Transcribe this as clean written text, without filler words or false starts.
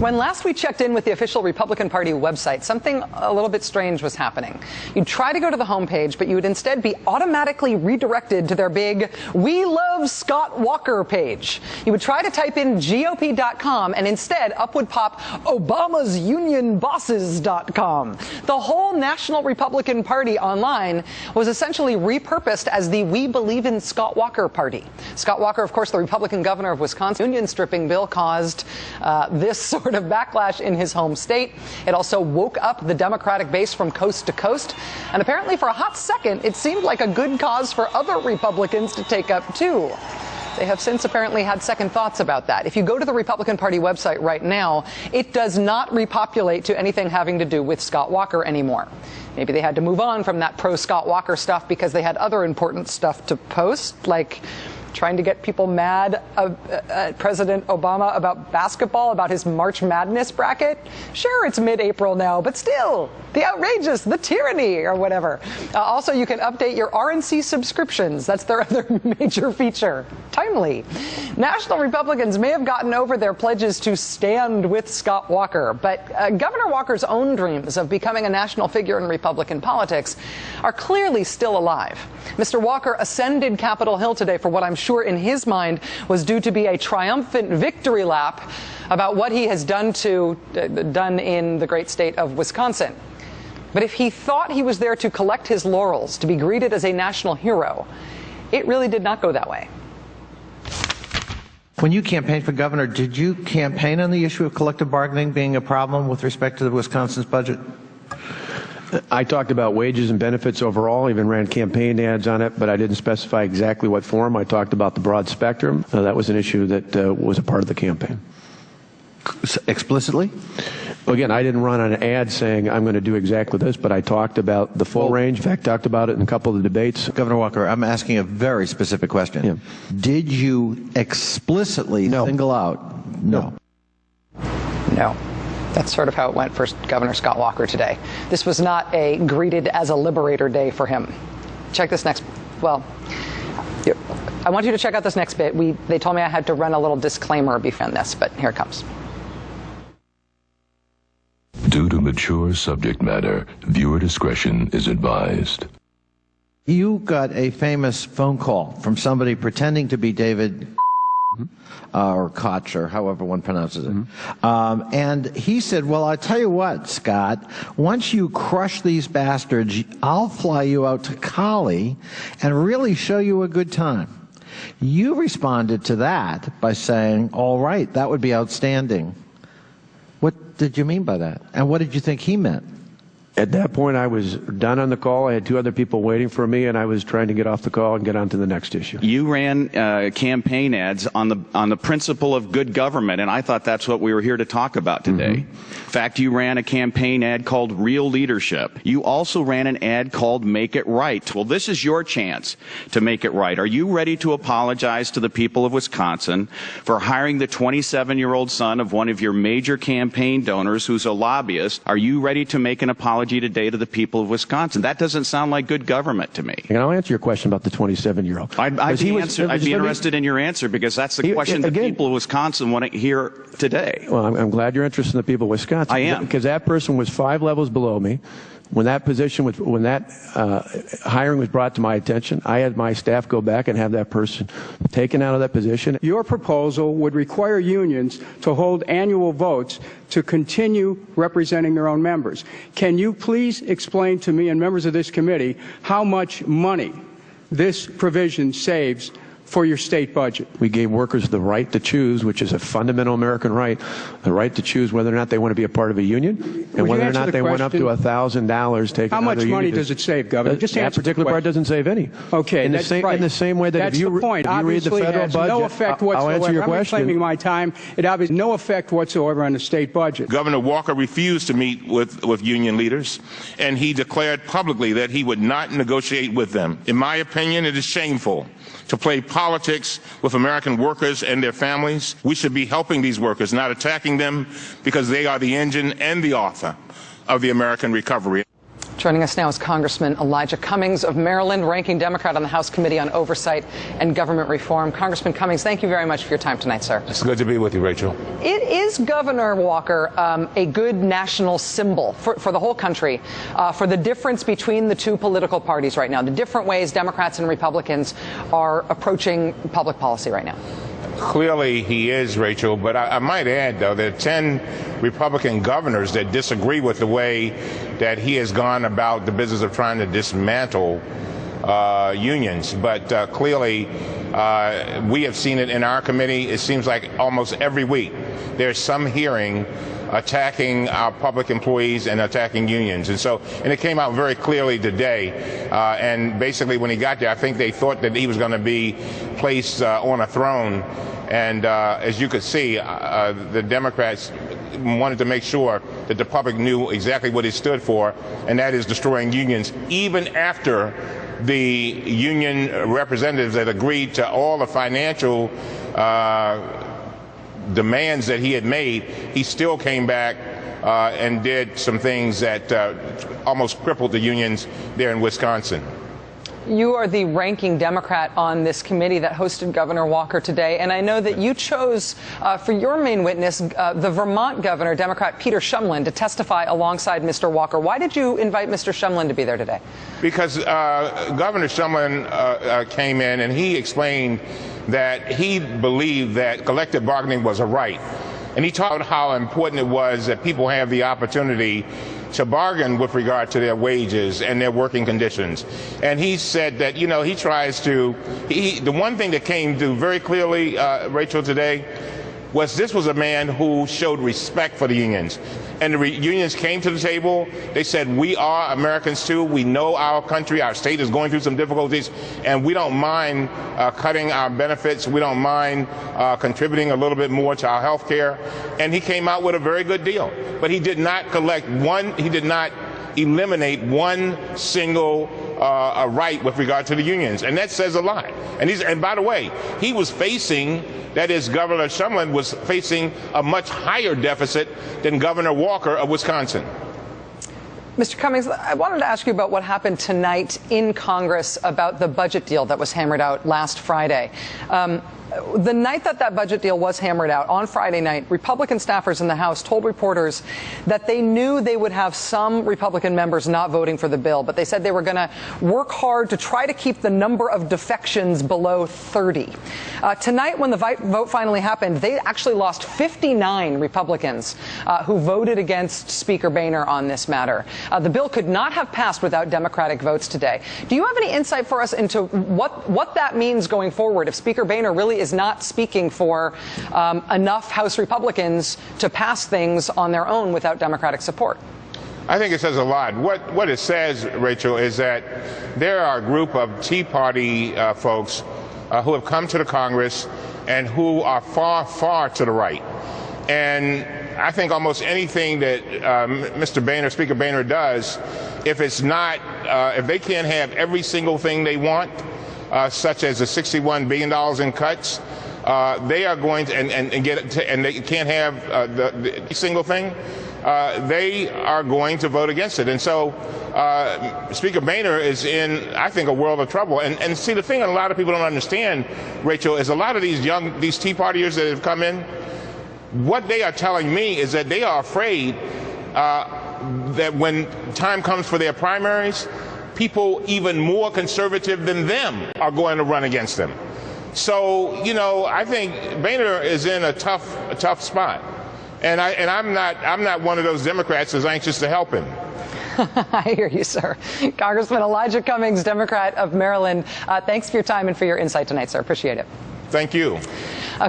When last we checked in with the official Republican Party website, something a little bit strange was happening. You'd try to go to the homepage, but you would instead be automatically redirected to their big "We Love Scott Walker" page. You would try to type in GOP.com, and instead up would pop ObamasUnionBosses.com. The whole National Republican Party online was essentially repurposed as the "We Believe in Scott Walker" party. Scott Walker, of course, the Republican governor of Wisconsin. Union stripping bill caused this sort of backlash in his home state. It also woke up the Democratic base from coast to coast. And apparently for a hot second, it seemed like a good cause for other Republicans to take up too. They have since apparently had second thoughts about that. If you go to the Republican Party website right now, it does not repopulate to anything having to do with Scott Walker anymore. Maybe they had to move on from that pro-Scott Walker stuff because they had other important stuff to post, like trying to get people mad at President Obama about basketball, about his March Madness bracket. Sure, it's mid-April now, but still, the outrageous, the tyranny, or whatever. Also, you can update your RNC subscriptions. That's their other major feature. Timely. National Republicans may have gotten over their pledges to stand with Scott Walker, but Governor Walker's own dreams of becoming a national figure in Republican politics are clearly still alive. Mr. Walker ascended Capitol Hill today for what I'm sure in his mind was due to be a triumphant victory lap about what he has done in the great state of Wisconsin. But if he thought he was there to collect his laurels, to be greeted as a national hero, it really did not go that way. When you campaigned for governor, did you campaign on the issue of collective bargaining being a problem with respect to the Wisconsin's budget? I talked about wages and benefits overall, even ran campaign ads on it, but I didn't specify exactly what form. I talked about the broad spectrum. That was an issue that was a part of the campaign. Explicitly? Again, I didn't run an ad saying I'm going to do exactly this, but I talked about the full range. In fact, talked about it in a couple of the debates. Governor Walker, I'm asking a very specific question. Yeah. Did you explicitly single out? No. No. That's sort of how it went for Governor Scott Walker today. This was not a greeted as a liberator day for him. Check this next. Well, I want you to check out this next bit. They told me I had to run a little disclaimer before this, but here it comes. Due to mature subject matter, viewer discretion is advised. You got a famous phone call from somebody pretending to be David or Koch, or however one pronounces it. And he said, well, I tell you what, Scott, once you crush these bastards, I'll fly you out to Cali and really show you a good time. You responded to that by saying, all right, that would be outstanding. What did you mean by that? And what did you think he meant? At that point, I was done on the call. I had two other people waiting for me, and I was trying to get off the call and get on to the next issue. You ran campaign ads on the principle of good government, and I thought that's what we were here to talk about today. In fact, you ran a campaign ad called Real Leadership. You also ran an ad called Make It Right. Well, this is your chance to make it right. Are you ready to apologize to the people of Wisconsin for hiring the 27-year-old son of one of your major campaign donors who's a lobbyist? Are you ready to make an apology today to the people of Wisconsin? That doesn't sound like good government to me. And I'll answer your question about the 27-year-old. I'd be interested in your answer, because that's the question the people of Wisconsin want to hear today. Well, I'm glad you're interested in the people of Wisconsin. I am. Because that person was 5 levels below me. When that hiring was brought to my attention, I had my staff go back and have that person taken out of that position. Your proposal would require unions to hold annual votes to continue representing their own members. Can you please explain to me and members of this committee how much money this provision saves for your state budget? We gave workers the right to choose, which is a fundamental American right, the right to choose whether or not they want to be a part of a union and whether or not they went up to $1,000 taken How out of much their money union. does it save, Governor? Just that particular part doesn't save any. Okay, in the that's same way that that's if you, the point. if you read the Obviously, federal it has budget, no effect whatsoever. I'll answer your I'm question. reclaiming my time. It obviously no effect whatsoever on the state budget. Governor Walker refused to meet with union leaders, and he declared publicly that he would not negotiate with them. In my opinion, it is shameful to play politics with American workers and their families. We should be helping these workers, not attacking them, because they are the engine and the author of the American recovery. Joining us now is Congressman Elijah Cummings of Maryland, ranking Democrat on the House Committee on Oversight and Government Reform. Congressman Cummings, thank you very much for your time tonight, sir. It's good to be with you, Rachel. Is Governor Walker a good national symbol for the whole country, for the difference between the two political parties right now, the different ways Democrats and Republicans are approaching public policy right now? Clearly he is, Rachel, but I might add, though, there are 10 Republican governors that disagree with the way that he has gone about the business of trying to dismantle unions. But clearly, we have seen it in our committee. It seems like almost every week there's some hearing attacking our public employees and attacking unions. And it came out very clearly today. And basically when he got there, I think they thought that he was going to be placed on a throne. And as you could see, the Democrats wanted to make sure that the public knew exactly what he stood for, and that is destroying unions, even after the union representatives that agreed to all the financial demands that he had made. He still came back and did some things that almost crippled the unions there in Wisconsin. You are the ranking Democrat on this committee that hosted Governor Walker today, and I know that you chose for your main witness the Vermont governor, Democrat Peter Shumlin, to testify alongside Mr. Walker. Why did you invite Mr. Shumlin to be there today? Because Governor Shumlin came in and he explained that he believed that collective bargaining was a right. And he talked about how important it was that people have the opportunity to bargain with regard to their wages and their working conditions. And he said that, you know, he tries to, the one thing that came through very clearly, Rachel, today, was this was a man who showed respect for the unions. And the unions came to the table. They said, we are Americans too. We know our country, our state is going through some difficulties, and we don't mind cutting our benefits. We don't mind contributing a little bit more to our health care. And he came out with a very good deal. But he did not eliminate one single right with regard to the unions. And that says a lot. And by the way, he was facing, that is, Governor Shumlin was facing a much higher deficit than Governor Walker of Wisconsin. Mr. Cummings, I wanted to ask you about what happened tonight in Congress about the budget deal that was hammered out last Friday. The night that budget deal was hammered out, on Friday night, Republican staffers in the House told reporters that they knew they would have some Republican members not voting for the bill, but they said they were going to work hard to try to keep the number of defections below 30. Tonight, when the vote finally happened, they actually lost 59 Republicans who voted against Speaker Boehner on this matter. The bill could not have passed without Democratic votes today. Do you have any insight for us into what that means going forward if Speaker Boehner really is not speaking for enough House Republicans to pass things on their own without Democratic support? I think it says a lot. What it says, Rachel, is that there are a group of Tea Party folks who have come to the Congress and who are far, far to the right. And I think almost anything that Mr. Boehner, Speaker Boehner does, if they can't have every single thing they want, such as the $61 billion in cuts, they are going to, and they can't have the single thing, they are going to vote against it. And so Speaker Boehner is in, I think, a world of trouble. And see, the thing that a lot of people don't understand, Rachel, is a lot of these Tea Partiers that have come in, what they are telling me is that they are afraid that when time comes for their primaries, people even more conservative than them are going to run against them. So, you know, I think Boehner is in a tough spot. And I'm not one of those Democrats that's anxious to help him. I hear you, sir. Congressman Elijah Cummings, Democrat of Maryland, thanks for your time and for your insight tonight, sir. Appreciate it. Thank you. Okay.